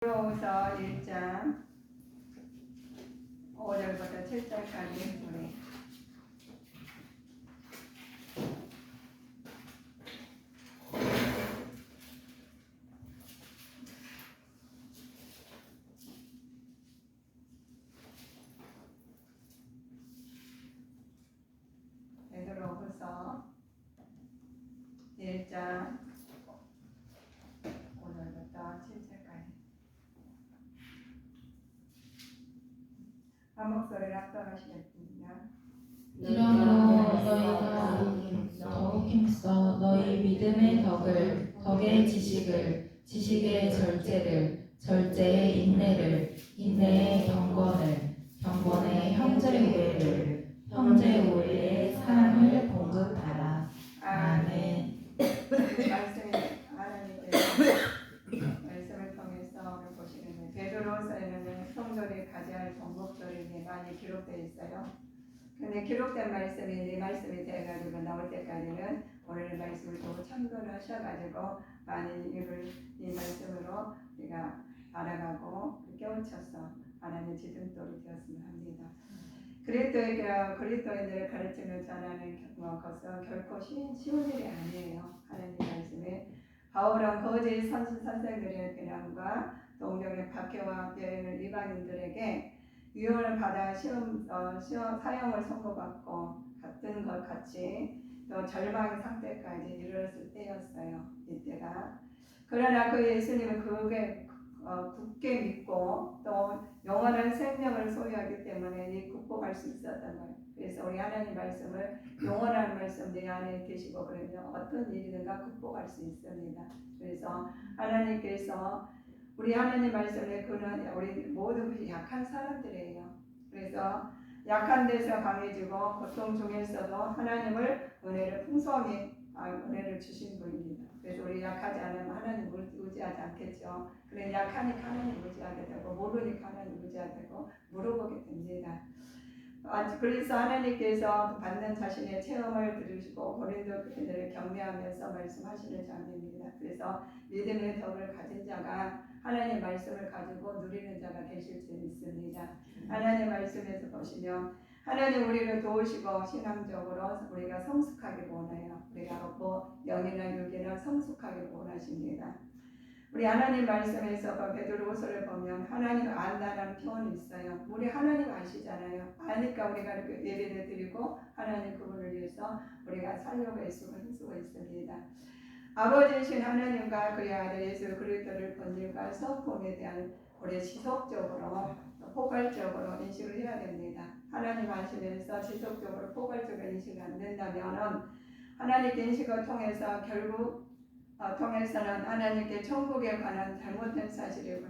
베드로후서 1장 5절부터 7절까지 우리 베드로후서 1장 5절부터 7절까지 한 목소리를 합독하시겠습니다. 이러므로 너희가 더욱 힘써 너희 믿음의 덕의 지식의 절제의 인내의 경건의 형제 우애의 사랑을 공급하라. 아멘. 말씀을 통해서 오늘 보시는 베드로서에는 성도들이 가져야 할 정복들이 많이 기록되어 있어요. 근데 기록된 말씀이 네 말씀이 돼가지고 나올 때까지는 오늘 말씀을 또 참고를 하셔가지고 많이 이 말씀으로 우리가 알아가고 깨우쳐서 하나님의 지름돌이 되었으면 합니다. 그리스도인들의 가르침을 전하는 것은 결코 쉬운 일이 아니에요. 하나님 말씀에 바울은 거짓 선생들의 비난과 동정의 박해와 여행을 이방인들에게 유언을 받아 사형을 선고받고 같은 것 같이 또 절망의 상태까지 이르렀을 때였어요. 이때가. 그러나 그 예수님은 그게 굳게 믿고 또 영원한 생명을 소유하기 때문에 극복할 수 있었던 거예요. 그래서 우리 하나님 말씀을 영원한 말씀 내 안에 계시고 그러면 어떤 일이든가 극복할 수 있습니다. 그래서 하나님께서 우리 하나님 말씀에 우리 모두 약한 사람들이에요. 그래서 약한 데서 강해지고 고통 중에서도 하나님을 은혜를 주신 분입니다. 그래서 우리 약하지 않으면 하나님을 의지하지 않겠죠. 그래 약하니까 하나님 의지하게 되고 모르니까 하나님 의지하게 되고 물어보게 됩니다. 그래서 하나님께서 받는 자신의 체험을 들으시고 고린도 교인들을 격려하면서 말씀하시는 장면입니다. 그래서 믿음의 덕을 가진 자가 하나님 말씀을 가지고 누리는 자가 되실 수 있습니다. 하나님 말씀에서 보시면 하나님 우리를 도우시고 신앙적으로 우리가 성숙하게 원해요. 우리가 영이나 육이나 성숙하게 원하십니다. 우리 하나님 말씀에서 베드로후서를 보면 하나님 안다는 표현이 있어요. 우리 하나님 아시잖아요. 아니까 우리가 이렇게 예배를 드리고 하나님 그분을 위해서 우리가 살려고 애쓰고 힘쓰고 있습니다. 아버지이신 하나님과 그의 아들 예수 그리스도를 본질과 성품에 대한 우리 지속적으로 포괄적으로 인식을 해야 됩니다. 하나님 아시면서 지속적으로 포괄적으로 인식이 안 된다면 하나님께 인식을 통해서 통해서는 하나님께 천국에 관한 잘못된 사실을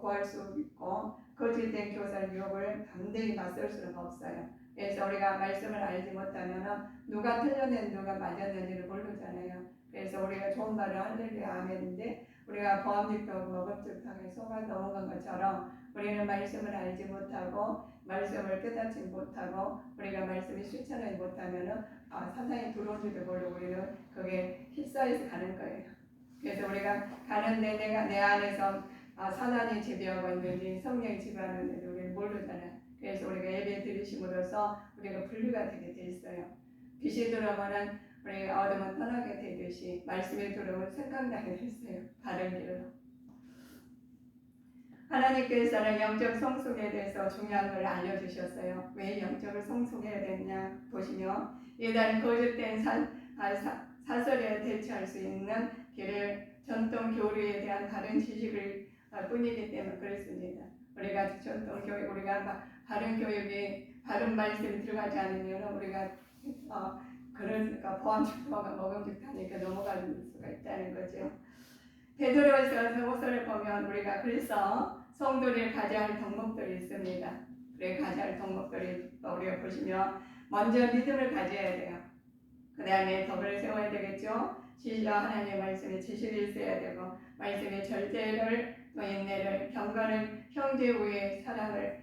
구할 수 있고 거짓된 교사의 유혹을 담대히 맞설 수는 없어요. 그래서 우리가 말씀을 알지 못하면 누가 틀렸는지 누가 맞았는지를 모르잖아요. 그래서 우리가 좋은 말을 할렐루야 아멘인데 우리가 보암직도 먹음직하게 속아 넘어간 것처럼 우리는 말씀을 알지 못하고 말씀을 깨닫지 못하고 우리가 말씀을 실천하지 못하면 사상이 들어온 줄도 모르고 우리는 그게 휩싸여서 가는 거예요. 그래서 우리가 가는데 내 안에서 사단이 지배하고 있는지 성령이 지배하는 지 우리는 모르잖아요. 그래서 우리가 예배 드리심으로써 우리가 분류가 되게 돼 있어요. 빛이 들어오면 우리가 어둠은 떠나게 되듯이 말씀이 들어오면 생각나게 됐어요. 바른 길로. 하나님께서는 영적 성숙에 대해서 중요한 걸 알려주셨어요. 왜 영적을 성숙해야 되냐 보시면 일단 거짓된 사설에 대처할 수 있는 길을 전통 교리에 대한 다른 지식을 뿐이기 때문에 그렇습니다. 우리가 전통 교육, 우리가 바른 교육이 바른 말씀이 들어가지 않으면 우리가 그러니까 보암직도가 먹음직하니까 넘어갈 수가 있다는 거죠. 베드로후서를 보면 우리가 그래서 성도들이 가져야 할 덕목들이 있습니다. 그래 가져야 할 덕목들이 우리가 보시면 먼저 믿음을 가져야 돼요. 그 다음에 덕을 세워야 되겠죠. 하나님의 말씀에 지식이 있어야 되고 말씀의 절제를 또 인내를 경건을 형제 우애의 사랑을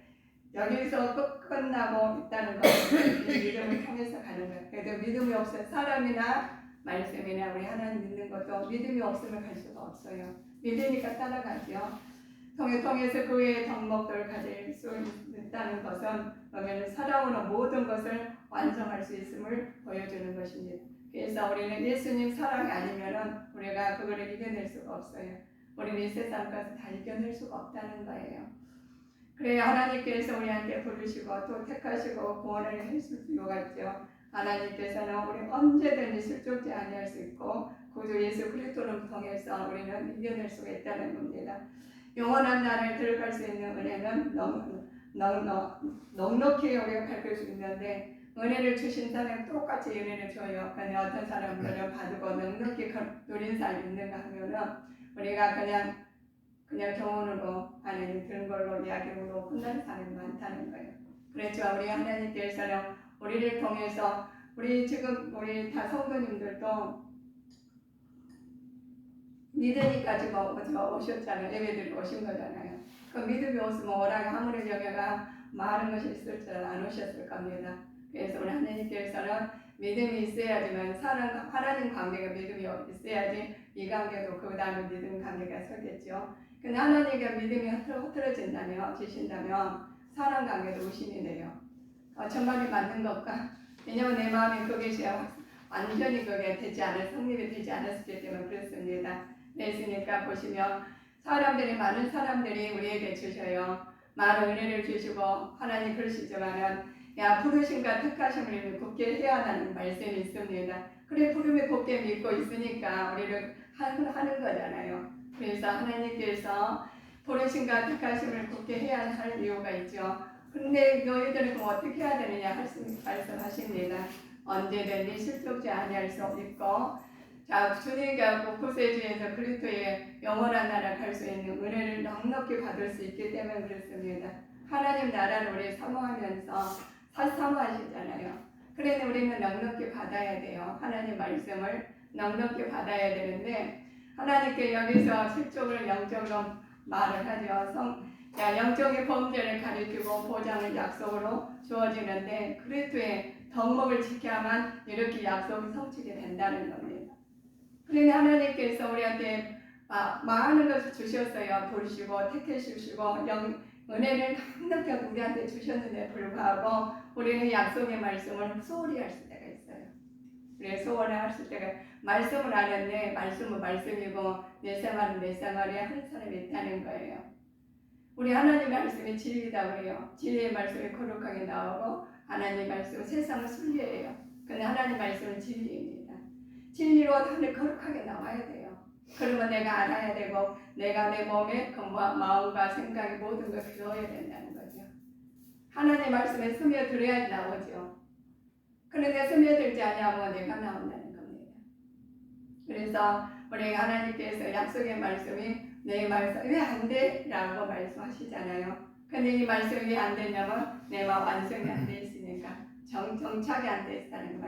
여기서 끝나고 있다는 것은 믿음을 통해서 가는 거예요. 그래도 믿음이 없어요. 사람이나 말씀이나 우리 하나님 믿는 것도 믿음이 없으면 갈 수가 없어요. 믿으니까 따라가죠. 통해서 그 외의 덕목들을 가질 수 있다는 것은 그러면 사랑으로 모든 것을 완성할 수 있음을 보여주는 것입니다. 그래서 우리는 예수님 사랑이 아니면은 우리가 그거를 이겨낼 수가 없어요. 우리는 이 세상 것을 다 이겨낼 수가 없다는 거예요. 그래야 하나님께서 우리한테 부르시고 또 택하시고 구원을 해줄 필요가 있죠. 하나님께서는 우리 언제든지 실족지 아니할 수 있고 구주 예수 그리스도를 통해서 우리는 이겨낼 수가 있다는 겁니다. 영원한 나라에 들어갈 수 있는 은혜는 넉넉히 우리가 밟을 수 있는데 은혜를 주신 사람은 똑같이 은혜를 줘요. 근데 어떤 사람들은 받고 넉넉히 누린 사람이 있는가 하면은 우리가 그냥 교훈으로 하나님 들은 걸로 이야기로 끝나는 사람이 많다는 거예요. 그렇죠. 우리 하나님께서는 우리를 통해서 우리 다 성도님들도 믿으니까 지금 오셨잖아요. 예배드리러 오신 거잖아요. 그 믿음이 없으면 오라고 아무리 여기가 많은 것이 있을 줄 안 오셨을 겁니다. 그래서 우리 하나님께서는 믿음이 있어야지만 하나님 관계가 믿음이 있어야지 이 관계도 그 다음에 믿음 관계가 서겠죠. 근데 하나님과 믿음이 흐트러진다면 지신다면 사람 관계도 의심이 돼요. 정말이 맞는 것과 왜냐하면 내 마음이 그것이 완전히 그게 되지 않을 성립이 되지 않았기 때문에 그렇습니다. 그랬으니까 보시면 많은 사람들이 우리에게 주셔요. 많은 은혜를 주시고 하나님 그러시지만은 부르심과 택하심을 굳게 해야 한다는 말씀이 있습니다. 그래 부름에 굳게 믿고 있으니까 우리를 하는 거잖아요. 그래서 하나님께서 부르심과 택하심을 굳게 해야 할 이유가 있죠. 근데 너희들은 그럼 어떻게 해야 되느냐 말씀하십니다. 언제든지 실족지 아니할 수 있고 주님과 구세주에서 그리스도의 영원한 나라 갈 수 있는 은혜를 넉넉히 받을 수 있기 때문에 그렇습니다. 하나님 나라를 우리 사모하면서 사모하시잖아요. 그래서 우리는 넉넉히 받아야 돼요. 하나님 말씀을 넉넉히 받아야 되는데 하나님께 여기서 실족을 영적으로 말을 하죠. 영적인 범죄를 가리키고 보장을 약속으로 주어지는데 그리스도의 덕목을 지켜야만 이렇게 약속이 성취게 된다는 겁니다. 그러니 하나님께서 우리한테 많은 것을 주셨어요. 부르시고 택해주시고 은혜를 넉넉히 우리한테 주셨는데 불구하고 우리는 약속의 말씀을 소홀히 할 때가 있어요. 그래서 소홀히 할 때가 말씀을 안 했네. 말씀은 말씀이고 내 생활은 내 생활에 하는 사람이 있다는 거예요. 우리 하나님 말씀이 진리다 그래요. 진리의 말씀이 거룩하게 나오고 하나님 말씀은 세상은 순리예요. 근데 하나님 말씀은 진리입니다. 진리로 하늘 거룩하게 나와야 돼요. 그러면 내가 알아야 되고 내가 내 몸에 그 마음과 생각이 모든 걸 비워야 된다는 거죠. 하나님 말씀에 스며들어야지 나오죠. 그런데 스며들지 않으면 내가 나온다는 겁니다. 그래서 우리 하나님께서 약속의 말씀이 내 말씀 왜 안 돼? 라고 말씀하시잖아요. 근데 이 말씀이 왜 안 되냐면 내 마음 완성이 안 돼 있으니까 정착이 안 돼 있다는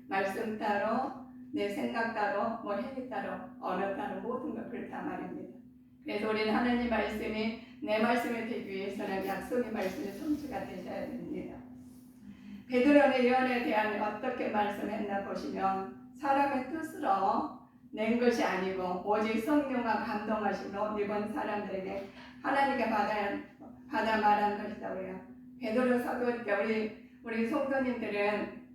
말씀 따로 내 생각 따로 행위 따로 언어 따로 모든 걸 그렇단 말입니다. 그래서 우리는 하나님 말씀이 내 말씀이 되기 위해서는 약속의 말씀이 성취가 되셔야 됩니다. 베드로는 예언에 대한 어떻게 말씀했나 보시면 사람의 뜻으로 낸 것이 아니고 오직 성령과 감동하심으로 이번 사람들에게 하나님께 받아 말한 것이다 그래요. 베드로 사도니까 우리 성도님들은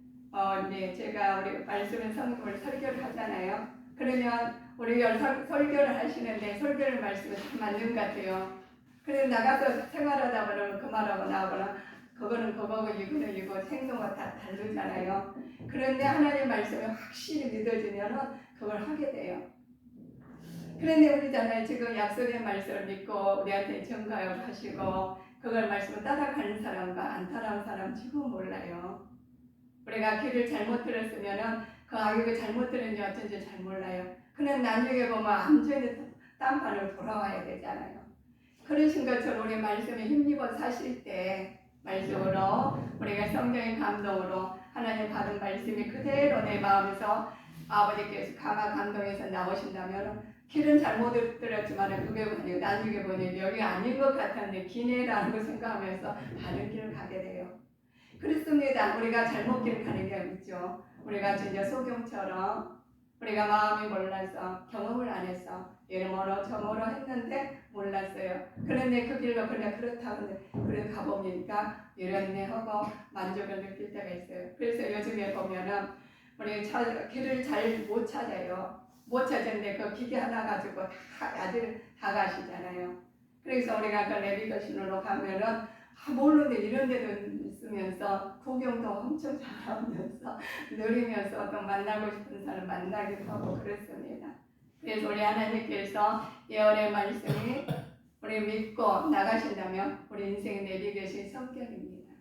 이제 제가 우리 말씀을 성경을 설교를 하잖아요. 그러면 우리가 설교를 하시는데 설교를 말씀이 맞는 것 같아요. 그래서 나가서 생활하다 보면 그 말하고 나오거나 그거는 그거고 이거는 이거 행동과 다 다르잖아요. 그런데 하나님 말씀이 확실히 믿어지면은 그걸 하게 돼요. 그런데 우리잖아요. 지금 약속의 말씀을 믿고 우리한테 전가를 하시고 그걸 말씀을 따라가는 사람과 안 따라가는 사람 지금 몰라요. 우리가 길을 잘못 들었으면은 그 악역이 잘못 들었는지 어쩐지 잘 몰라요. 그는 나중에 보면 완전히 딴판으로 돌아와야 되잖아요. 그러신 것처럼 우리 말씀에 힘입어 사실 때 말씀으로 우리가 성령의 감동으로 하나님 받은 말씀이 그대로 내 마음에서 아버지께서 감동해서 나오신다면 길은 잘못 들었지만 그게 아니고 나중에 보니 여기 아닌 것 같았는데 기내라는 걸 생각하면서 다른 길을 가게 돼요. 그렇습니다. 우리가 잘못 길 가는 게 있죠. 우리가 진짜 소경처럼 우리가 마음이 몰라서 경험을 안 해서 이러므로 저러므로 했는데 몰랐어요. 그런데 그 길로 그냥 그렇다고 그래 가보니까 이랬네 하고 만족을 느낄 때가 있어요. 그래서 요즘에 보면은 우리 길을 잘 못 찾아요. 못 찾는데 그 기계 하나 가지고 다 가시잖아요. 그래서 우리가 그 내비게이션으로 가면은 모르는데 이런 데도 있으면서 구경도 엄청 잘하면서 누리면서 또 만나고 싶은 사람 만나기도 하고 그렇습니다. 그래서 우리 하나님께서 예언의 말씀이 우리 믿고 나가신다면 우리 인생의 내비게이션이 성경입니다.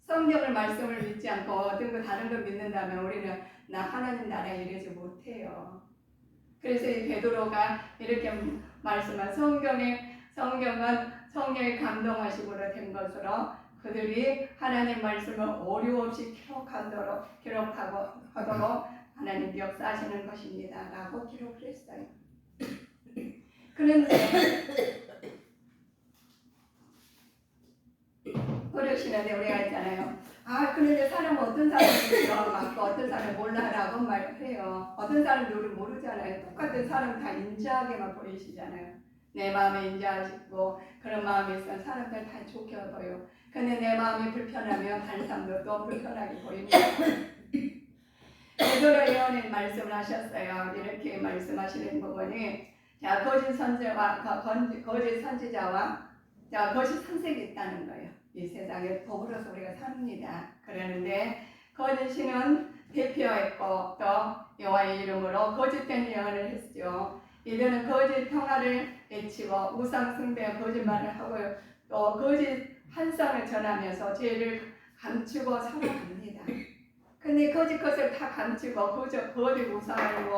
성경을 말씀을 믿지 않고 어떤 거 다른 걸 믿는다면 우리는 하나님 나라에 이르지 못해요. 그래서 이 베드로가 이렇게 말씀한 성경은 성령의 감동하심으로 된 것으로 그들이 하나님 말씀을 오류 없이 기록하도록 하나님 역사하시는 것입니다 라고 기록을 했어요. 그런데 그러시는데 우리가 있잖아요. 그런데 사람은 어떤 사람은 맞고 어떤 사람은 몰라라고 말을 해요. 어떤 사람은 우리 모르잖아요. 똑같은 사람 다 인자하게만 보이시잖아요. 내 마음에 인자하시고 그런 마음이 있으면 사람들 다 좋게 보여. 근데 내 마음이 불편하면 다른 사람도 또 불편하게 보입니다. 베드로 예언의 말씀을 하셨어요. 이렇게 말씀하시는 부분이 거짓 선지자와 거짓 선생이 있다는 거예요. 이 세상에 더불어서 우리가 삽니다. 그러는데 거짓신은 대표했고 또 여호와의 이름으로 거짓된 예언을 했죠. 이들은 거짓 평화를 외치고 우상 숭배 거짓말을 하고 또 거짓 환상을 전하면서 죄를 감추고 살아갑니다. 근데 거짓 것을 다 감추고 거짓 우상을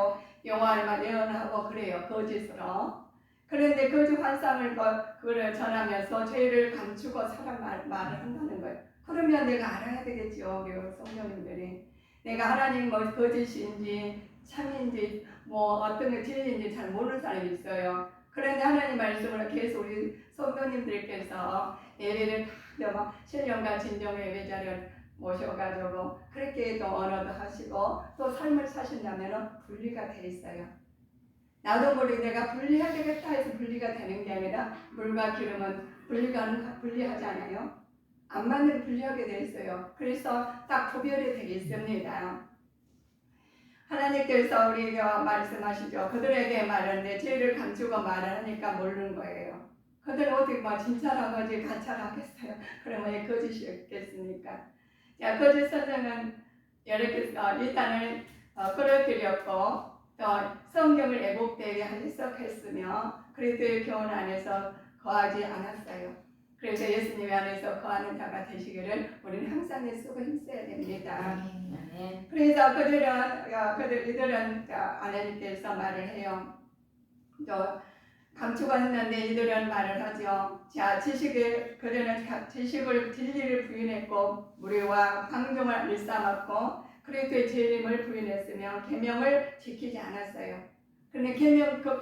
여호와만 예언하고 그래요. 거짓으로. 그런데 거짓 환상을 그걸 전하면서 죄를 감추고 말을 한다는 거예요. 그러면 내가 알아야 되겠죠. 성령님들이 내가 하나님 거짓인지 참인지 어떤 게 진리인지 잘 모르는 사람이 있어요. 그런데 하나님 말씀을 계속 우리 성도님들께서 예배를 다 신령과 진정의 예배자를 모셔가지고 그렇게 또 언어도 하시고 또 삶을 사신다면 분리가 돼 있어요. 나도 모르게 내가 분리해야 되겠다 해서 분리가 되는 게 아니라 물과 기름은 분리하지 않아요. 안 맞는 분리하게 돼 있어요. 그래서 딱 구별이 되어 있습니다. 하나님께서 우리가 말씀하시죠. 그들에게 말하는데 죄를 감추고 말하니까 모르는 거예요. 그들은 어떻게 진짜라고 하지 가짜라겠어요. 그러면 거짓이겠습니까? 자, 거짓 선생은 이렇게 이단을 끌어들였고 또 성경을 애곡되게 해석했으며 그리스도의 교훈 안에서 거하지 않았어요. 그래서 예수님 안에서 거하는 자가 되시기를 우리는 항상 애쓰고 힘써야 됩니다. 그래서 이들은 하나님께서 말을 해요. 또 감추고 했는데 이들은 말을 하죠. 자, 그들은 지식을 진리를 부인했고 무리와 방종을 일삼았고 그리스도의 재림을 부인했으며 계명을 지키지 않았어요. 그런데 계명 좀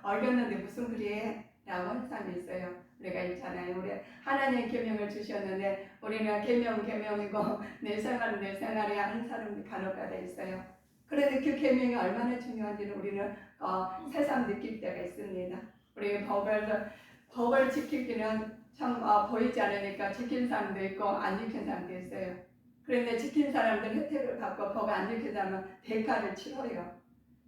어겼는데 무슨 그래? 라고 하는 사람이 있어요. 우리가 있잖아요. 우리 하나님 계명을 주셨는데 우리는 계명이고 내 생활이 하는 사람이 간혹가다 있어요. 그런데 그 계명이 얼마나 중요한지는 우리는 새삼 느낄 때가 있습니다. 우리 법을 지키기는 참 보이지 않으니까 지킨 사람도 있고 안 지킨 사람도 있어요. 그런데 지킨 사람들 혜택을 받고 법 안 지킨 사람은 대가를 치러요.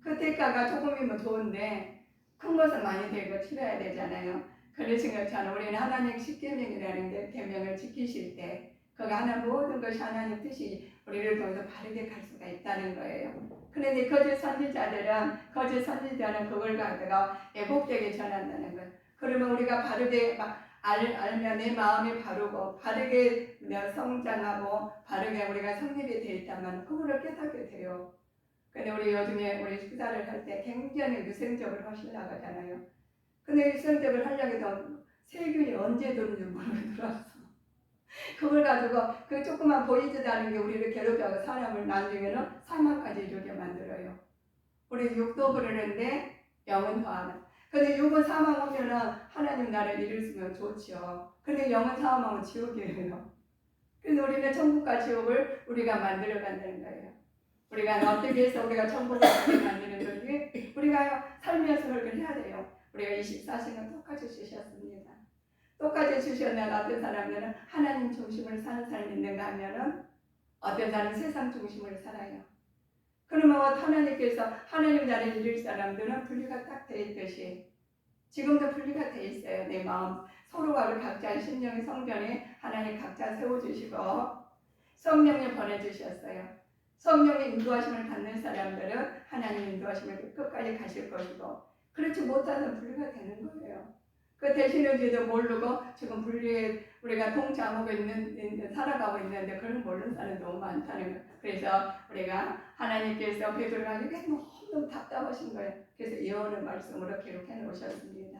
그 대가가 조금이면 좋은데 큰 것은 많이 되고 치러야 되잖아요. 그러신 것처럼 우리는 하나님 십계명이라는 게 계명을 지키실 때 그가 하는 모든 것이 하나님 뜻이 우리를 통해서 바르게 갈 수가 있다는 거예요. 그런데 거짓 선지자는 그걸 가지고 애곡되게 전한다는 거예요. 그러면 우리가 바르게 알면 내 마음이 바르고 바르게 성장하고 바르게 우리가 성립이 되어 있다면 그거를 깨닫게 돼요. 근데 우리 요즘에 우리 식사를 할 때 굉장히 위생적으로 하시려고 하잖아요. 근데 위생적으로 하려고 해도 세균이 언제 들어오는지 모르겠어. 그걸 가지고 그 조그만 보이지도 않은 게 우리를 괴롭혀서 사람을 나중에는 사망까지 이르게 만들어요. 우리 육도 그러는데 영은 더하나. 근데 육은 사망하면은 하나님 나라를 이루면 좋죠. 근데 영은 사망하면 지옥이에요. 그래서 우리는 천국과 지옥을 우리가 만들어 간다는 거예요. 우리가 어떻게 해서 우리가 천국을 가게 만드는 거지? 우리가 살면서 그렇게 해야 돼요. 우리가 24시간 똑같이 주셨습니다. 똑같이 주셨는데 어떤 사람들은 하나님 중심으로 사는 사람이 있는가 하면은 어떤 사람은 세상 중심으로 살아요. 그러면 하나님께서 하나님 나라를 이룰 사람들은 분리가 딱 돼 있듯이 지금도 분리가 돼 있어요. 내 마음 서로가 우리 각자의 심령의 성전에 하나님 각자 세워주시고 성령을 보내주셨어요. 성령의 인도하심을 받는 사람들은 하나님 인도하심을 끝까지 가실 것이고 그렇지 못하는 분리가 되는 거예요. 그 되시는지도 모르고 지금 분리에 우리가 동참하고 살아가고 있는데 그걸 모르는 사람이 너무 많다는 거예요. 그래서 우리가 하나님께서 베드로가 이게 너무 답답하신 거예요. 그래서 예언의 말씀으로 기록해 놓으셨습니다.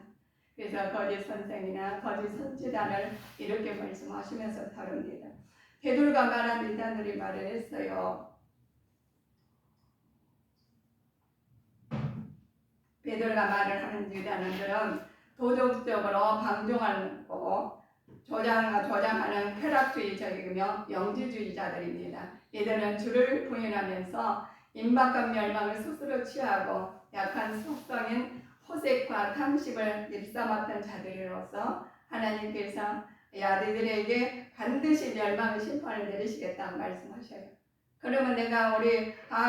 그래서 거짓 선생이나 거짓 선지자를 이렇게 말씀하시면서 다룹니다. 베드로가 말한 이단들이 말을 했어요. 베드로가 말을 하는 이단들은 도덕적으로 방종하고 조장하는 쾌락주의적이며 영지주의자들입니다. 이들은 주를 부인하면서 임박한 멸망을 스스로 취하고 약한 속성인 호색과 탐식을 입삼았던 자들로서 하나님께서 아들들에게 반드시 멸망의 심판을 내리시겠다고 말씀하셔요. 그러면 내가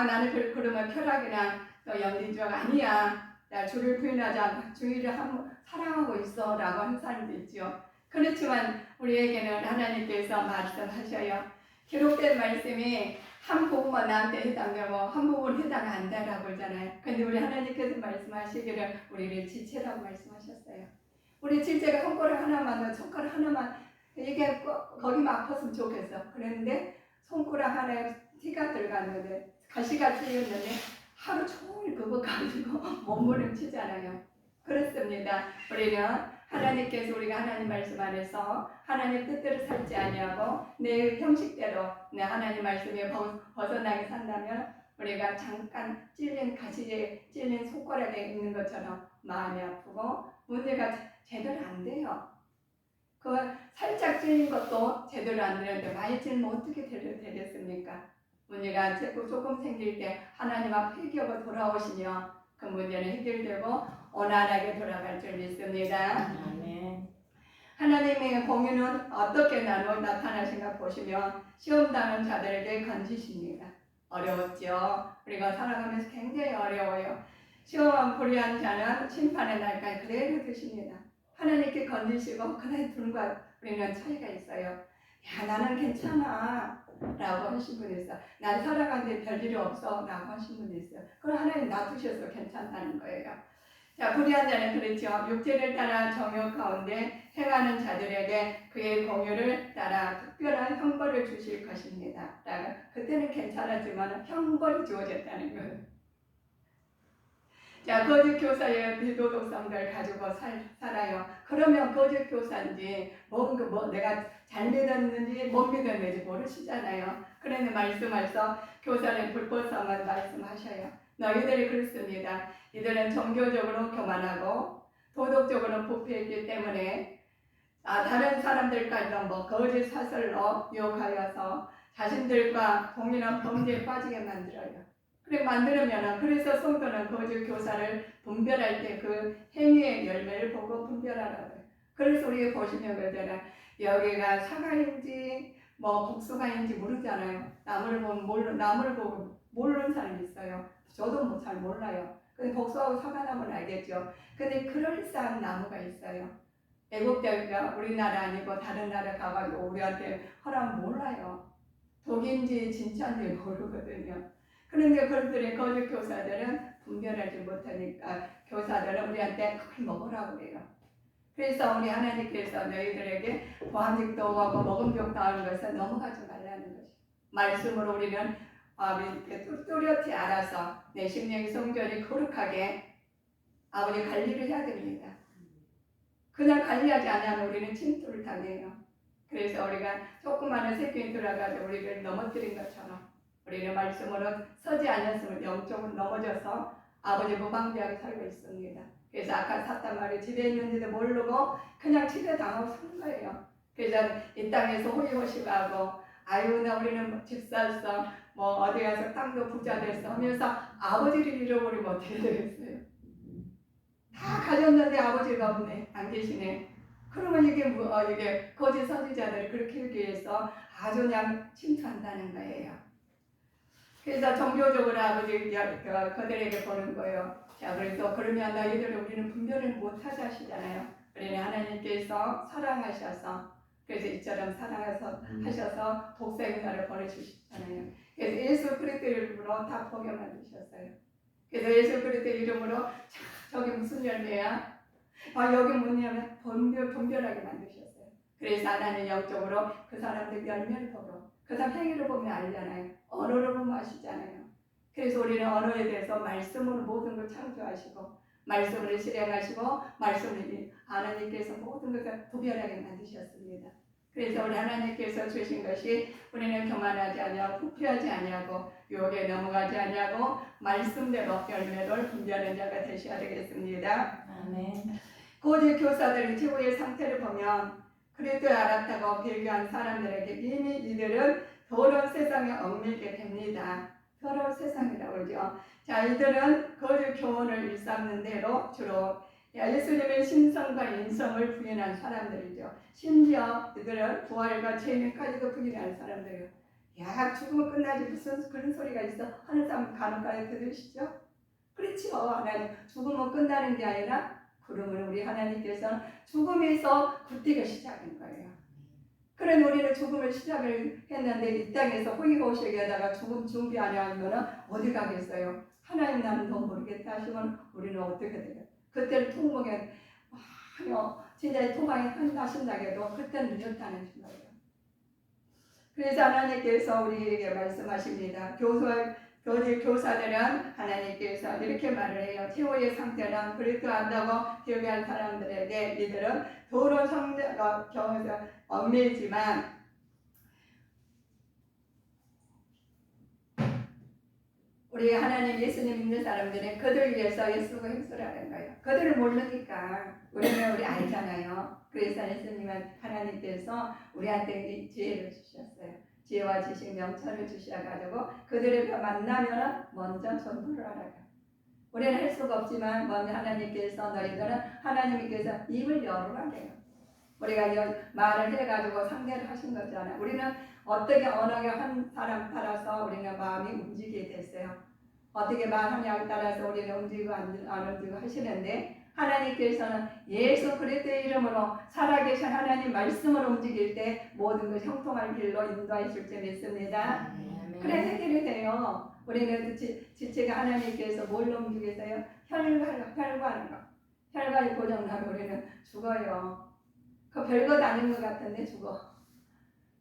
나는 그러면 쾌락이나 또 영지주의가 아니야. 나 주를 부인하지 않고 주의를 사랑하고 있어 라고 하는 사람도 있죠. 그렇지만 우리에게는 하나님께서 말씀하셔요. 기록된 말씀이 한 부분만 나한테 해당되고 한 부분 해당 안 된다고 그러잖아요. 근데 우리 하나님께서 말씀하시기를 우리를 지체라고 말씀하셨어요. 우리 지체가 손가락 하나만 손가락 하나만 이게 거기만 아팠으면 좋겠어. 그런데 손가락 하나에 티가 들어갔는데 가시가 찔렸는데 하루 종일 그거 가지고 몸부림치잖아요. 그렇습니다. 우리는 하나님께서 우리가 하나님 말씀 안에서 하나님 뜻대로 살지 아니하고 내 형식대로 내 하나님 말씀에 벗어나게 산다면 우리가 잠깐 찔린 가시에 찔린 손가락에 있는 것처럼 마음이 아프고 문제가 제대로 안 돼요. 그 살짝 찔린 것도 제대로 안 되는데 많이 찔리면 어떻게 되겠습니까? 문제가 조금 생길 때 하나님 앞 회개하고 돌아오시며 그 문제는 해결되고 원활하게 돌아갈 줄 믿습니다. 아멘. 하나님의 공유는 어떻게 나타나신가 보시면 시험당하는 자들에게 건지십니다. 어려웠죠. 우리가 살아가면서 굉장히 어려워요. 시험한 불의한 자는 심판의 날까지 그대로 드십니다. 하나님께 건지시고 그날 둘과 우리는 차이가 있어요. 야 나는 괜찮아 라고 하신 분이 있어. 난 살아가는데 별일이 없어 라고 하신 분이 있어요. 그걸 하나님 놔두셔서 괜찮다는 거예요. 자, 불의한 자는 그렇죠. 육체를 따라 정욕 가운데 행하는 자들에게 그의 공유를 따라 특별한 형벌을 주실 것입니다. 그때는 괜찮았지만 형벌이 주어졌다는 거예요. 자, 거짓 교사의 비도덕성들 가지고 살아요. 그러면 거짓 교사인지 내가 잘 믿었는지 못 믿었는지 모르시잖아요. 그런데 말씀하셔서 교사는 불법성을 말씀하셔요. 너희들이 그렇습니다. 이들은 종교적으로 교만하고 도덕적으로 부패했기 때문에 다른 사람들까지도 거짓 사설로 유혹하여서 자신들과 동일한 범죄에 빠지게 만들어요. 그래 만들면 그래서 성도는 거짓 교사를 분별할 때 그 행위의 열매를 보고 분별하라고요. 그래서 우리가 보시면 그러잖아요. 여기가 사과인지 복숭아인지 모르잖아요. 나무를 보고 모르는 사람이 있어요. 저도 잘 몰라요. 근데 복숭아하고 사과나무는 알겠죠. 근데 그럴싸한 나무가 있어요. 애국자가 우리나라 아니고 다른 나라 가가지고 우리한테 하라면 몰라요. 독인지 진짜인지 모르거든요. 그런데 그들의 거짓 교사들은 분별하지 못하니까 교사들은 우리한테 그걸 먹으라고 그래요. 그래서 우리 하나님께서 너희들에게 보암직도 하고 먹음직도 하는 것을 넘어가지 말라는 것이 말씀으로 우리는 뚜렷이 알아서 내 심령의 성전이 거룩하게 아버지 관리를 해야 됩니다. 그냥 관리하지 않으면 우리는 침투를 당해요. 그래서 우리가 조그마한 새끼에 들어가서 우리를 넘어뜨린 것처럼 우리는 말씀으로 서지 않았으면 영적으로 넘어져서 아버지 무방비하게 살고 있습니다. 그래서 아까 샀단 말이 집에 있는지도 모르고 그냥 집에 당하고 사는 거예요. 그래서 이 땅에서 호의호식하고 아유 나 우리는 집 샀어 뭐 어디 가서 땅도 부자 됐어 하면서 아버지를 잃어버리면 어떻게 되겠어요? 다 가졌는데 아버지가 없네, 안 계시네. 그러면 이게 거짓 선지자들이 그렇게 하기 위해서 아주 그냥 침투한다는 거예요. 그래서 종교적으로 아버지 그들에게 보는 거예요. 자, 그래서 그러면 너희들 우리는 분별을 못하게 하시잖아요. 우리는 하나님께서 사랑하셔서 그래서 이처럼 사랑하셔서 독생의 나를 보내주셨잖아요. 그래서 예수 그리스도 이름으로 다 보게 만드셨어요. 그래서 예수 그리스도 이름으로 자, 저기 무슨 열매야? 여기 뭐냐면 분별하게 만드셨어요. 그래서 하나님 영적으로 그 사람들 열매를 보고 그 사람 행위를 보면 알잖아요. 언어를 보면 아시잖아요. 그래서 우리는 언어에 대해서 말씀으로 모든 걸 창조하시고 말씀을 실행하시고 말씀을 하나님께서 모든 것을 구별하게 만드셨습니다. 그래서 우리 하나님께서 주신 것이 우리는 교만하지 아니하고 부패하지 아니하고 유혹에 넘어가지 아니하고 말씀대로 열매를 분별하는 자가 되셔야 되겠습니다. 아멘. 고대 교사들의 최후의 상태를 보면 그래도 알았다고 비교한 사람들에게 이미 이들은 더러운 세상에 얽매게 됩니다. 더러운 세상이라고 그러죠. 자, 이들은 거짓 교훈을 일삼는 대로 주로 예수님의 신성과 인성을 부인한 사람들이죠. 심지어 이들은 부활과 재림까지도 부인하는 사람들이에요. 야, 죽으면 끝나지 무슨 그런 소리가 있어 하는 사람 간혹가다 들으시죠? 그렇죠. 하나님 죽으면 끝나는 게 아니라 그러면 우리 하나님께서는 죽음에서 굳기가 시작한 거예요. 그런 우리는 죽음을 시작을 했는데 이 땅에서 호의호식에 하다가 죽음 준비 안 하면 어디 가겠어요? 하나님 나는 더 모르겠다 하시면 우리는 어떻게 돼요? 그때는 통곡에 진짜 도망이 하신다게도 그때는 늦었다는 거예요. 그래서 하나님께서 우리에게 말씀하십니다. 거짓 교사들은 하나님께서 이렇게 말을 해요. 최후의 상태는 그리스도 안다고 비교한 사람들에게 이들은 더러운 성자가 경험에서 얽매이지만 우리 하나님 예수님 믿는 사람들은 그들 위해서 예수가 행수라는 거예요. 그들을 모르니까 우리는 우리 알잖아요. 그래서 예수님은 하나님께서 우리한테 이 지혜를 주셨어요. 지혜와 지식 명철을 주셔가지고 그들을 만나면 먼저 전도를 하라고. 우리는 할 수가 없지만 먼저 하나님께서 너희들은 하나님께서 입을 열어라 해요. 우리가 말을 해가지고 상대를 하신 거잖아요. 우리는 어떻게 언어가 한 사람 따라서 우리는 마음이 움직이게 됐어요. 어떻게 말하냐에 따라서 우리는 움직이고 안 움직이고 하시는데 하나님께서는 예수 그리스도의 이름으로 살아계신 하나님 말씀으로 움직일 때 모든 것 형통할 길로 인도하실 줄 믿습니다. 그래 해결이 돼요. 우리는 지체가 하나님께서 뭘로 움직이세요? 혈관하는 거. 혈관이 고장나면 우리는 죽어요. 그 별것 아닌 것 같은데 죽어.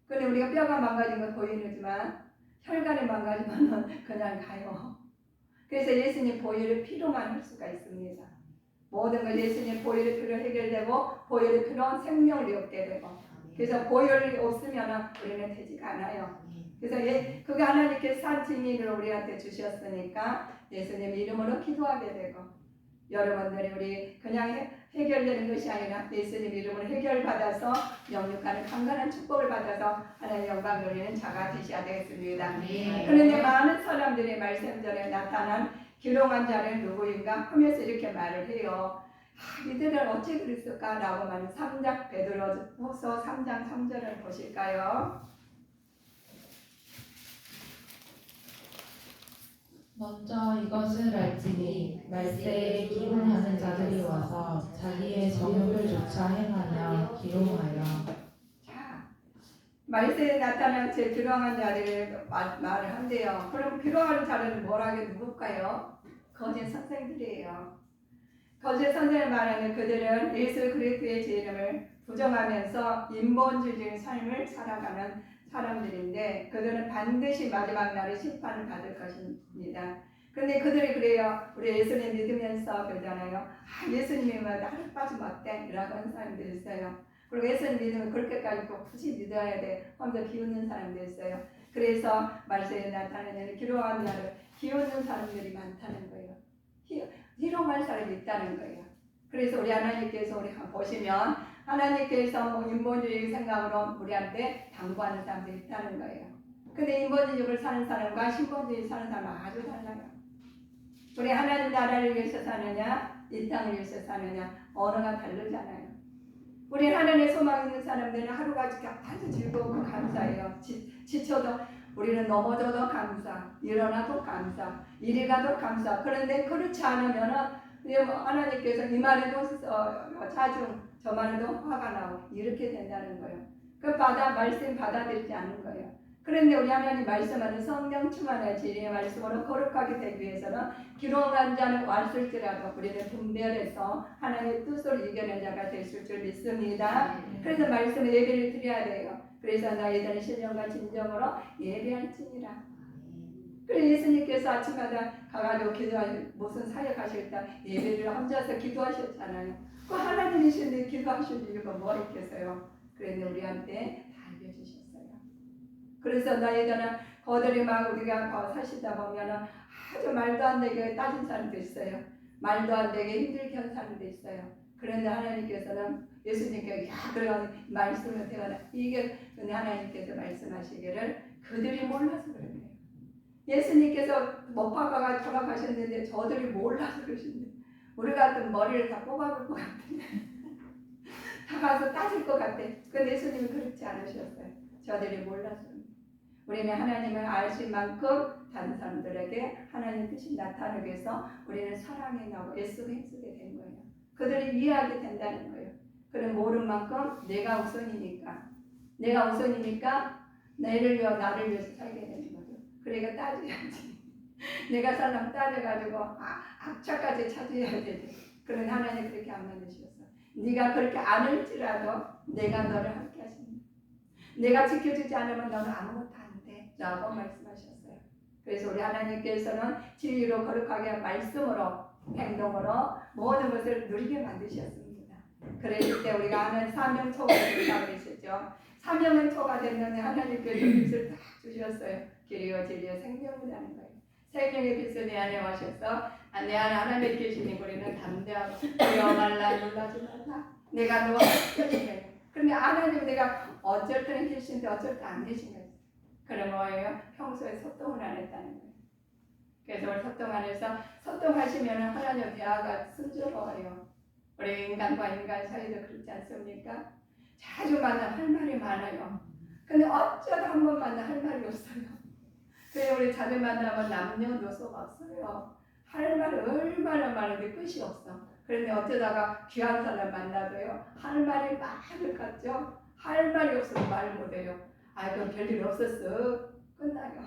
근데 우리가 뼈가 망가진 건 보이지만 혈관이 망가지면 그냥 가요. 그래서 예수님 보혈의 피로만 할 수가 있습니다. 모든 걸 예수님 보혈의 피로 해결되고 보혈의 피로 생명을 얻게 되고 그래서 보혈이 없으면 우리는 되지가 않아요. 그래서 그게 하나님께서 산 증인을 우리한테 주셨으니까 예수님 이름으로 기도하게 되고 여러분들이 우리 그냥 해결되는 것이 아니라 예수님 이름으로 해결받아서 영육하는 강건한 축복을 받아서 하나님 영광 돌리는 자가 되셔야 되겠습니다. 그런데 많은 사람들이 말씀전에 나타난 기롱한 자는 누구인가 하면서 이렇게 말을 해요. 이들은 어찌 그랬을까라고 말하는 3장 베드로후서 3장 3절을 보실까요? 먼저 이것을 알지니 말세에 기롱하는 자들이 와서 자기의 정욕을 조차 행하며 기롱하여. 자, 말세에 나타난 제 기롱한 자들을 말을 한대요. 그럼 기롱하는 자들은 뭐라고 누굴까요? 거짓 선생들이에요. 거짓 선생을 말하는 그들은 예수 그리스도의 제 이름을 부정하면서 인본주의적인 삶을 살아가는 사람들인데 그들은 반드시 마지막 날에 심판을 받을 것입니다. 그런데 그들이 그래요. 우리 예수님 믿으면서 그러잖아요. 예수님이 나를 빠지면 어때? 이라고 하는 사람들이 있어요. 그리고 예수님 믿으면 그렇게까지 꼭 굳이 믿어야 돼. 혼자 비웃는 사람도 있어요. 그래서 말세에 나타나는 기록한 자를 비웃는 사람들이 많다는 거예요. 희롱할 사람이 있다는 거예요. 그래서 우리 하나님께서 우리 보시면 하나님께서 뭐 인본주의 생각으로 우리한테 당부하는 사람들이 있다는 거예요. 근데 인본주의를 사는 사람과 신본주의 사는 사람은 아주 달라요. 우리 하나님 나라를 위해서 사느냐, 이 땅을 위해서 사느냐, 언어가 다르잖아요. 우리 하나님의 소망 있는 사람들은 하루가 아주 즐겁고 감사해요. 지쳐도 우리는 넘어져도 감사, 일어나도 감사, 이리 가도 감사. 그런데 그렇지 않으면은 하나님께서 이 말에도 자중, 저 말에도 화가 나고 이렇게 된다는 거예요. 그 말씀 받아들이지 않는 거예요. 그런데 우리 하나님 말씀하는 성령 충만의 진리의 말씀으로 거룩하게 되기 위해서는 기록한 자는 왔을지라도 우리는 분별해서 하나님의 뜻을 이겨낸 자가 됐을 줄 믿습니다. 그래서 말씀에 예배를 드려야 돼요. 그래서 너희들은 신령과 진정으로 예배할지니라. 그래서 예수님께서 아침마다 가가지고 무슨 사역하실 때 예배를 혼자서 기도하셨잖아요. 그 하나님이신데 기도하실 이유가 뭐겠어요? 그런데 우리한테 다 알려주셨어요. 그래서 너희들은 거들이 막 우리가 사시다 보면은 아주 말도 안 되게 따진 사람도 있어요. 말도 안 되게 힘들게 한 사람도 있어요. 그런데 하나님께서는 예수님께 그런 말씀을 태어나 이게 하나님께서 말씀하시기를 그들이 몰라서 그런 거예요. 예수님께서 못 박아가 돌아가셨는데 저들이 몰라서 그러신데 우리 같은 머리를 다 뽑아볼 것 같은데 다 가서 따질 것 같아. 근데 예수님은 그렇지 않으셨어요. 저들이 몰라서. 우리는 하나님을 아실 만큼 다른 사람들에게 하나님 뜻이 나타나기 위해서 우리는 사랑에 나오고 애쓰고 힘쓰게 된 거예요. 그들이 이해하게 된다는 거예요. 그런 모른 만큼 내가 우선이니까 나를 위해서 살게 되는 거죠. 그러니까 따져야지. 내가 사람 따져가지고 악착까지 찾아야 되지. 그런 하나님 그렇게 안 만드셨어. 네가 그렇게 안 할지라도 내가 너를 함께 하십니다. 내가 지켜주지 않으면 너는 아무것도 안 돼. 라고 말씀하셨어요. 그래서 우리 하나님께서는 진리로 거룩하게 말씀으로 행동으로 모든 것을 누리게 만드셨습니다. 그랬을 때 우리가 하는 사명초가 된다고 했었죠. 사명은 초가 됐는데 하나님께서 빛을 다 주셨어요. 길이요 진리요 생명이라는 거예요. 생명의 빛을 내 안에 오셔서 내 안에 하나님 계시니 우리는 담대하고 두려워 말라 놀라지 말라. 내가 너와 함께 그런데 하나님 내가 어쩔 때는 계신데 어쩔 때 안 계신 거예요. 그런 거예요. 평소에 소통을 안 했다는 거예요. 그래서 우리 소통 안에서 소통하시면 하나님 대화가 순조로워요. 우리 인간과 인간 사이도 그렇지 않습니까? 자주 만나 할 말이 많아요. 근데 어쩌다 한 번 만나 할 말이 없어요. 그래서 우리 자주 만나면 남녀노소가 없어요. 할 말이 얼마나 많은데 끝이 없어. 그런데 어쩌다가 귀한 사람 만나도요. 할 말이 많을 것 같죠? 할 말이 없어서 말 못해요. 그럼 별일 없었어. 끝나요.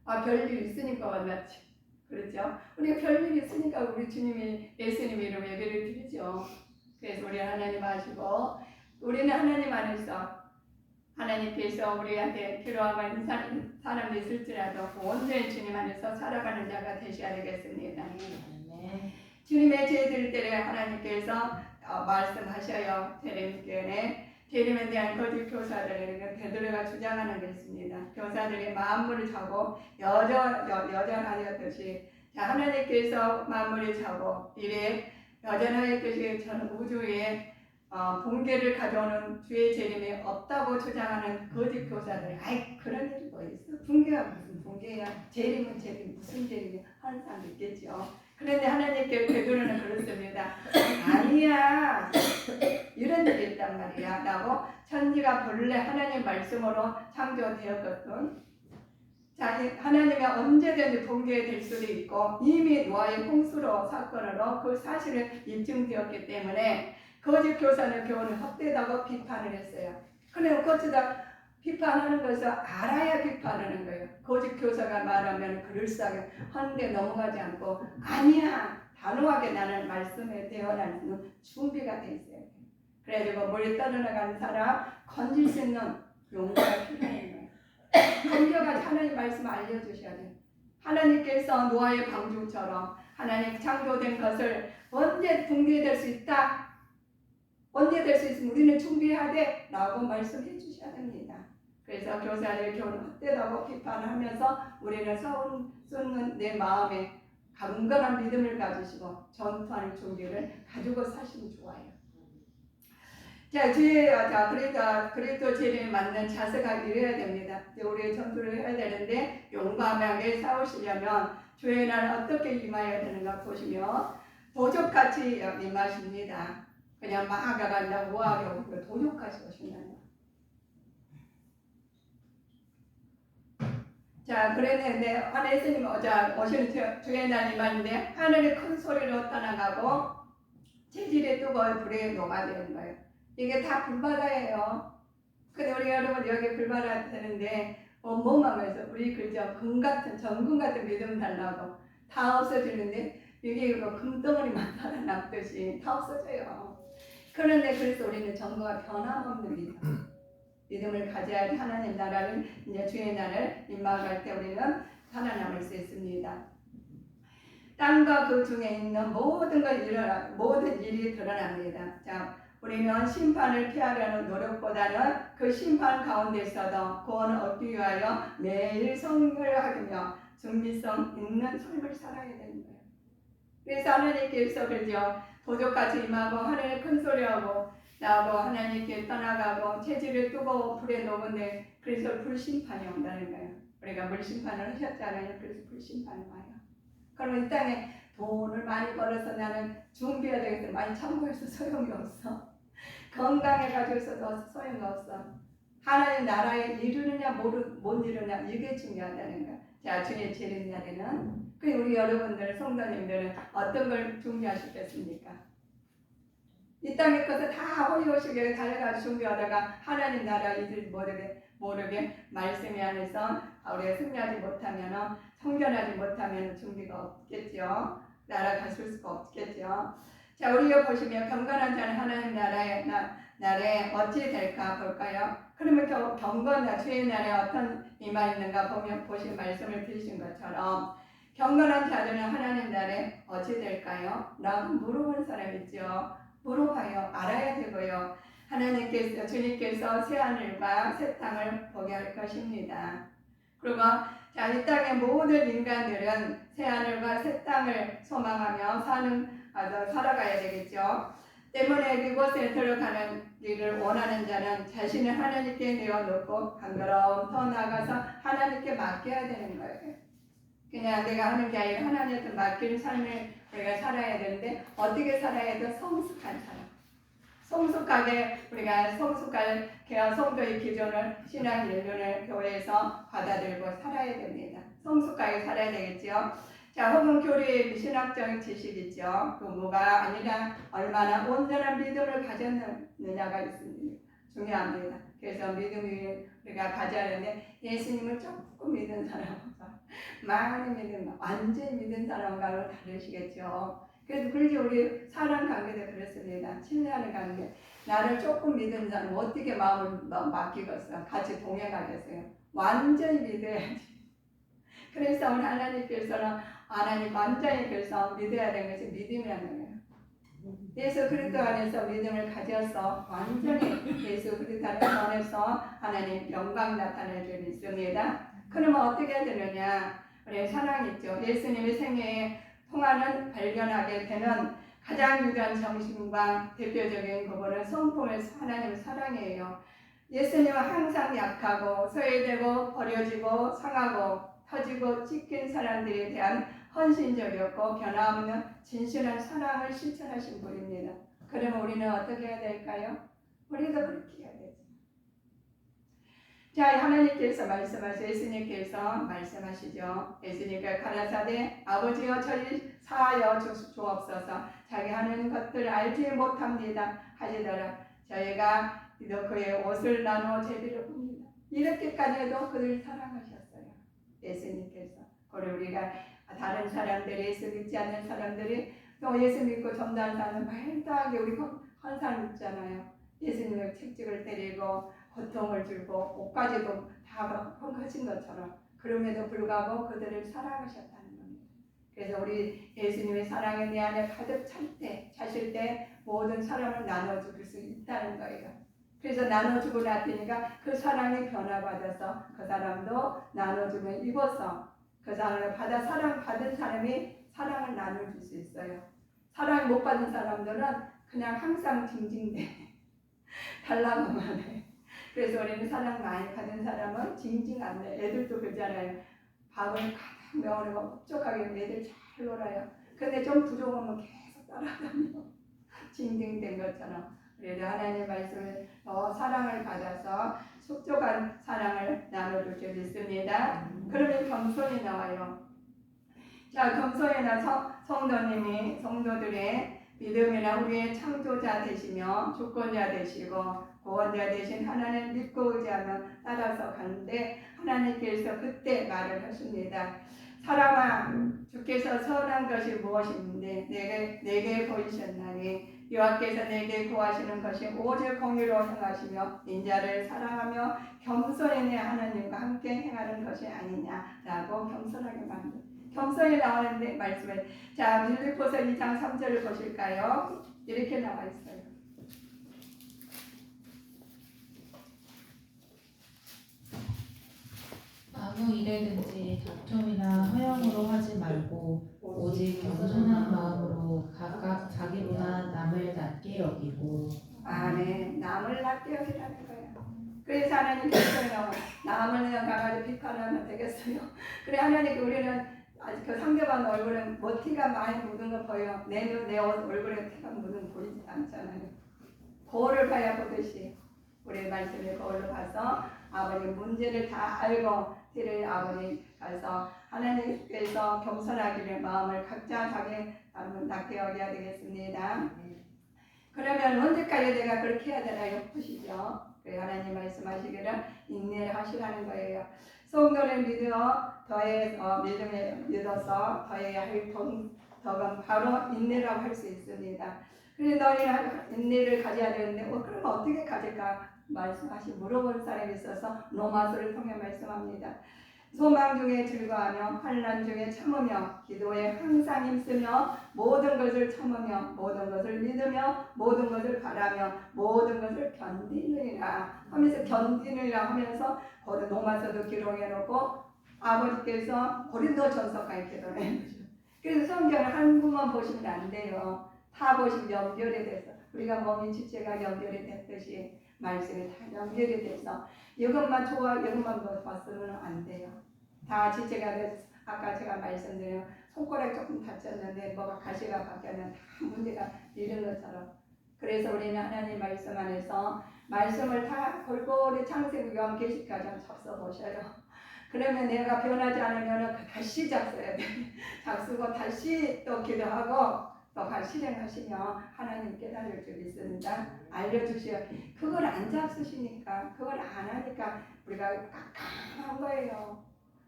별일 있으니까 만났지. 그렇죠? 우리가 별일이 있으니까 우리 주님이 예수님 이름 예배를 드리죠. 그래서 우리 하나님 아시고 우리는 하나님 안에서 하나님께서 우리한테 필요한 사람이 있을지라도 온전히 주님 안에서 살아가는 자가 되셔야 되겠습니다. 주님의 죄 드릴 때에 하나님께서 말씀하셔요. 재림에 대한 거짓 교사들에게 베드로가 주장하는 게 있습니다. 교사들이 만물을 차고 여전하였듯이 하나님께서 만물을 차고 이래 여전하였듯이 전 우주에 붕괴를 가져오는 주의 재림이 없다고 주장하는 거짓 교사들. 그런 일이 뭐 있어? 붕괴가 무슨 붕괴야? 재림은 재림 무슨 재림이야? 하는 사람도 있겠죠. 그런데 하나님께 베드로는 그렇습니다. 아니야. 이런 일이 있단 말이야. 라고 천지가 본래 하나님 말씀으로 창조되었거든. 하나님이 언제든지 붕괴될 수도 있고 이미 노아의 홍수로 사건으로 그 사실은 입증되었기 때문에 거짓 교사는 교훈을 헛되다고 비판을 했어요. 그런데 거치다 비판하는 것을 알아야 비판하는 거예요. 거짓 교사가 말하면 그럴싸하게 하는데 넘어가지 않고 아니야 단호하게 나는 말씀에 대언할 수 있는 준비가 돼 있어요. 그래가지고 물에 떠나가는 사람 건질 수 있는 용기가 필요한 거예요. 건져가지고 하나님 말씀 알려주셔야 돼요. 하나님께서 노아의 방주처럼 하나님 창조된 것을 언제 붕괴될 수 있다. 언제 될 수 있으면 우리는 준비해야 돼 라고 말씀해 주셔야 됩니다. 그래서 교사들 교훈 헛되다고 비판하면서 우리는 쏟는 내 마음에 강건한 믿음을 가지시고 전투하는 준비를 가지고 사시면 좋아요. 자, 그리스도 진리에 맞는 자세가 이래야 됩니다. 우리 전투를 해야 되는데 용감하게 싸우시려면 주의 날 어떻게 임해야 되는가 보시면 도적같이 임하십니다. 그냥 막 가간다고 뭐하려고 도적같이 오신다는 거. 자, 그랬는데 하늘 예수님 오시는 주의 날 임하는데 하늘이 큰 소리로 떠나가고 재질이 뜨거운 불에 녹아드는 거예요. 이게 다 불바다예요. 근데 우리 여러분 여기 불바다 되는데 멍멍하면서 우리 그저 전금 같은 믿음 달라고 다 없어지는데 이게 금덩어리만 살아남듯이 다 없어져요. 그런데 그래서 우리는 전부가 변함없는 믿음을 가져야지 하나님 나라를 이제 주의 나라를 임박할 때 우리는 살아남을 수 있습니다. 땅과 그 중에 있는 모든 일이 드러납니다. 자, 우리는 심판을 피하려는 노력보다는 그 심판 가운데서도 구원을 얻기 위하여 매일 성결을 하며 준비성 있는 삶을 살아야 되는 거예요. 그래서 하나님께서 그죠 도적같이 임하고 하늘에 큰 소리하고 나하고 하나님께 떠나가고 체질을 뜨거워 불에 녹은데 그래서 불심판이 온다는 거예요. 우리가 물심판을 하셨잖아요. 그래서 불심판이 와요. 그러면 이 땅에 돈을 많이 벌어서 나는 준비해야 되겠다. 많이 참고해서 소용이 없어. 건강해가지고 있어도 소용이 없어. 하나님 나라에 이루느냐 못 이루느냐 이게 중요하다는 거야. 자, 주님 재림 날에는 우리 여러분들 성도님들은 어떤 걸 준비하시겠습니까? 이 땅의 것을 다 호의호식에 달려가지고 준비하다가 하나님 나라 이들 모르게 말씀이 안에서 우리가 승리하지 못하면 성전하지 못하면 준비가 없겠죠. 나아갈 수가 없겠죠. 자, 우리가 보시면 경건한 자는 하나님 나라에 어찌 될까 볼까요? 그러면 경건한 주의 나라에 어떤 임하 있는가 보신 말씀을 들으신 것처럼 경건한 자들은 하나님 나라에 어찌 될까요? 라고 물어보는 사람 있죠. 물어봐요. 알아야 되고요. 주님께서 새하늘과 새 땅을 보게 할 것입니다. 그리고 자, 이 땅의 모든 인간들은 새하늘과 새 땅을 소망하며 살아가야 되겠죠. 때문에 그곳에 들어가는 길을 원하는 자는 자신을 하나님께 내어놓고 간절하고 더 나아가서 하나님께 맡겨야 되는 거예요. 그냥 내가 하는 게 아니라 하나님한테 맡기는 삶을 우리가 살아야 되는데 어떻게 살아야 돼? 성숙한 사람. 성숙하게 우리가 성숙한 성도의 기준을 신앙 연륜을 교회에서 받아들고 살아야 됩니다. 성숙하게 살아야 되겠죠. 자, 혹은 교리의 신학적인 지식이죠. 그 뭐가 아니라 얼마나 온전한 믿음을 가졌느냐가 있습니다. 중요합니다. 그래서 믿음을 우리가 가져야 하는데 예수님을 조금 믿은 사람과 많이 믿은 완전히 믿은 사람과는 다르시겠죠. 그래서 그렇게 우리 사람 관계도 그렇습니다. 신뢰하는 관계. 나를 조금 믿은 사람 어떻게 마음을 맡기겠어요? 같이 동행하겠어요? 완전히 믿어야지. 그래서 오늘 하나님께서는 하나님 완전히 그래서 믿어야 되는 것이 믿음이라는 거예요. 예수 그리스도 안에서 믿음을 가져서 완전히 예수 그리스도 안에서 하나님 영광 나타낼 줄 믿습니다. 그러면 어떻게 해야 되느냐? 우리 사랑 있죠. 예수님의 생애에 통하는 발견하게 되는 가장 유일한 정신과 대표적인 그거는 성품의 하나님의 사랑이에요. 예수님은 항상 약하고 소외되고 버려지고 상하고 터지고 찢긴 사람들에 대한 헌신적이었고 변함없는 진실한 사랑을 실천하신 분입니다. 그러면 우리는 어떻게 해야 될까요? 우리도 그렇게 해야 되죠. 자, 하나님께서 말씀하시죠. 예수님께서 말씀하시죠. 예수님께 가라사대 아버지여 저희 사하여 주옵소서. 자기 하는 것들을 알지 못합니다 하시더라. 저희가 그의 옷을 나누어 제비를 봅니다. 이렇게까지 해도 그들을 사랑하셨어요. 예수님께서. 그리고 우리가 다른 사람들이 예수 믿지 않는 사람들이 또 예수 믿고 전도하는 사람은 말도 안 하게 우리 한 사람 있잖아요. 예수님을 채찍을 때리고 고통을 주고 옷까지도 다 헐거진 것처럼 그럼에도 불구하고 그들을 사랑하셨다는 겁니다. 그래서 우리 예수님의 사랑이 내 안에 가득 차실 때 모든 사랑을 나눠줄 수 있다는 거예요. 그래서 나눠주고 나니까 그 사랑이 변화받아서 그 사람도 나눠주면 입어서 그 사랑을 받아 사랑받은 사람이 사랑을 나눠줄 수 있어요. 사랑을 못 받은 사람들은 그냥 항상 징징대 달라고만 해. 그래서 우리는 사랑 많이 받은 사람은 징징 안 내. 애들도 그러잖아요. 밥을 가득 메워내고 흡족하게 애들 잘 놀아요. 근데 좀 부족하면 계속 따라다녀. 징징댄 것처럼. 그래도 하나님의 말씀을 사랑을 받아서 촉촉한 사랑을 나눠줄 줄 믿습니다. 그러면 겸손이 나와요. 자, 겸손이나 성도들의 믿음이나 우리의 창조자 되시며 주권자 되시고 구원자 되신 하나님 믿고 의지하며 따라서 가는데 하나님께서 그때 말을 하십니다. 사람아, 주께서 선한 것이 무엇인데 내게 보이셨나니 여호와께서 내게 구하시는 것이 오직 공의로 행하시며 인자를 사랑하며 겸손히 내 하나님과 함께 행하는 것이 아니냐라고 겸손하게 만든 겸손이 나오는데 말씀을 자 빌립보서 2장 3절을 보실까요? 이렇게 나와 있어요. 아무 일에든지 다툼이나 허영으로 하지 말고 오직 겸손한 마음으로 각각 자기보다 남을 낮게 여기고. 아멘. 남을 낮게 여기라는 거예요. 그래서 하나님 결정해요. 남을 가가지고 비판하면 되겠어요. 그래 하나님 우리는 아직 그 상대방 얼굴에 뭐 티가 많이 묻은 거 보여. 내 얼굴에 티가 묻은 보이지 않잖아요. 거울을 봐야 보듯이 우리 말씀을 거울로 봐서 아버지 문제를 다 알고 티를 아버지 가서 하나님께서 겸손하기를 마음을 각자 자기 낮게 여겨야 되겠습니다. 그러면 언제까지 내가 그렇게 해야 되나요? 보시죠. 하나님 말씀하시기를 인내를 하시라는 거예요. 성도를 믿어서 더해야 할 덕은 바로 인내라고 할 수 있습니다. 그래서 너희는 인내를 가져야 되는데 그럼 어떻게 가질까 물어본 사람이 있어서 로마서를 통해 말씀합니다. 소망 중에 즐거워하며 환난 중에 참으며 기도에 항상 힘쓰며 모든 것을 참으며 모든 것을 믿으며 모든 것을 바라며 모든 것을 견디느니라 하면서 견디느니라 하면서 로마서도 기록해놓고 아버지께서 고린도전서까지 기록해놓으셔. 그래서 성경을 한 부만 보시면 안 돼요. 다 보시면 연결이 돼서 우리가 몸이 지체가 연결이 됐듯이 말씀이 다 연결이 돼서 이것만 이것만 봤으면 안 돼요. 다 지체가 돼서 아까 제가 말씀드린 손가락 조금 다쳤는데 뭐가 가시가 바뀌면 다 문제가 이런 것처럼. 그래서 우리는 하나님 말씀 안에서 말씀을 다 골고루 창세기 요한계시까지 잡숴 보셔요. 그러면 내가 변하지 않으면 다시 잡숴야 돼. 잡수고 다시 또 기도하고 또 실행하시면 하나님 깨달을 줄 있습니다. 알려주시오. 그걸 안 잡수시니까 그걸 안 하니까 우리가 깜깜한 거예요.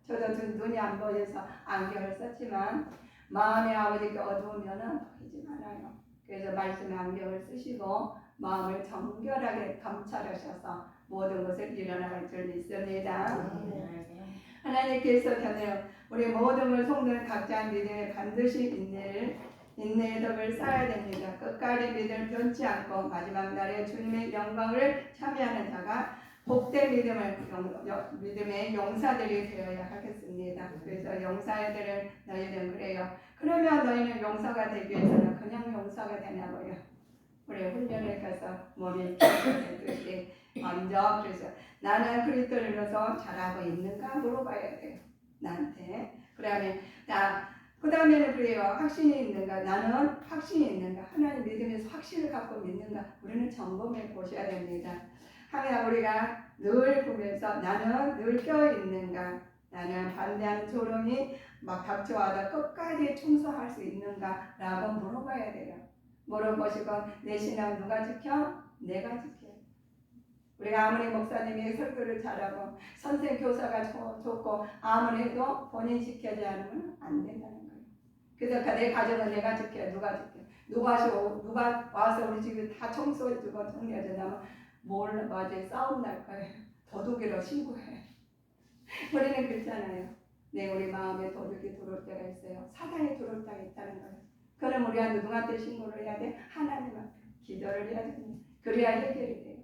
저도 눈이 안 보여서 안경을 썼지만 마음의 아버지께 어두우면 보이지 않아요. 그래서 말씀의 안경을 쓰시고 마음을 정결하게 감찰하셔서 모든 것을 일어나갈 줄 믿습니다. 하나님께서 우리 모든 걸 속는 각자 믿음에 반드시 인내의 덕을 쌓아야 됩니다. 끝까지 믿음을 변치 않고 마지막 날에 주님의 영광을 참여하는 자가 복된 믿음의 용사들이 되어야 하겠습니다. 그래서 용사들은 너희는 그래요. 그러면 너희는 용사가 되기 위해서는 그냥 용사가 되냐고요. 우리 훈련을 가서 몸이 되듯이 먼저 그래서 나는 그리스도로서 잘하고 있는가 물어봐야 돼요. 나한테. 그 다음에는 그래요. 확신이 있는가? 나는 확신이 있는가? 하나님 믿음에서 확신을 갖고 믿는가? 우리는 점검해 보셔야 됩니다. 항상 우리가 늘 보면서 나는 늘 껴있는가? 나는 반대하는 조롱이 막 닥쳐와도 끝까지 충성할 수 있는가? 라고 물어봐야 돼요. 물어보시고 내 신앙 누가 지켜? 내가 지켜. 우리가 아무리 목사님이 설교를 잘하고 선생 교사가 좋고 아무리 해도 본인 지켜지 않으면 안 된다는 거예요. 그래서 내 가정은 내가 지켜. 누가 지켜? 누가 와서 우리 집을 다 청소해주고 정리해주냐면 맞아요. 싸움 날 거예요. 도둑이라고 신고해. 우리는 그렇잖아요. 우리 마음에 도둑이 들어올 때가 있어요. 사단이 들어올 때가 있다는 거예요. 그럼 우리한테 누구한테 신고를 해야 돼? 하나님 앞에 기도를 해야 됩니다. 그래야 해결이 돼요.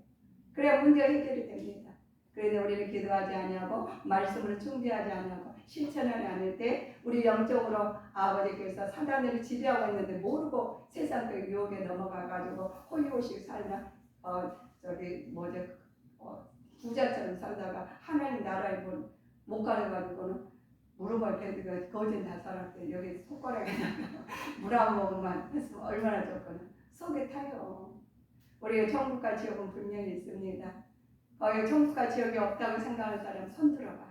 그래야 문제가 해결이 됩니다. 그런데 우리는 기도하지 아니하고 말씀으로 충비하지 아니하고 실천을 않을 때 우리 영적으로 아버지께서 사단을 지배하고 있는데 모르고 세상의 유혹에 넘어가가지고 호의호식 살다 부자처럼 살다가 하나님 나라에 못 가려가지고는 무릎을 베드고 거진 다 살았대. 여기 손가락에다가 물 한 모금만 했으면 얼마나 좋거나 속에 타요. 우리가 천국과 지옥은 분명히 있습니다. 거기 천국과 지옥이 없다고 생각하는 사람 손 들어봐.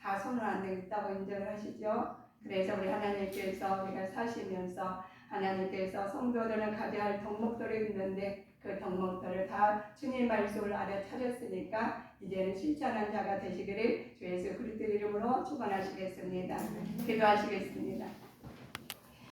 다 손을 안 대고 있다고 인정을 하시죠. 그래서 우리 하나님께서 우리가 사시면서 하나님께서 성도들은 가져야 할 덕목들이 있는데 그 덕목들을 다 주님 말씀을 알아차렸으니까 이제는 실천한 자가 되시기를 주 예수 그리스도 이름으로 축원하시겠습니다. 기도하시겠습니다.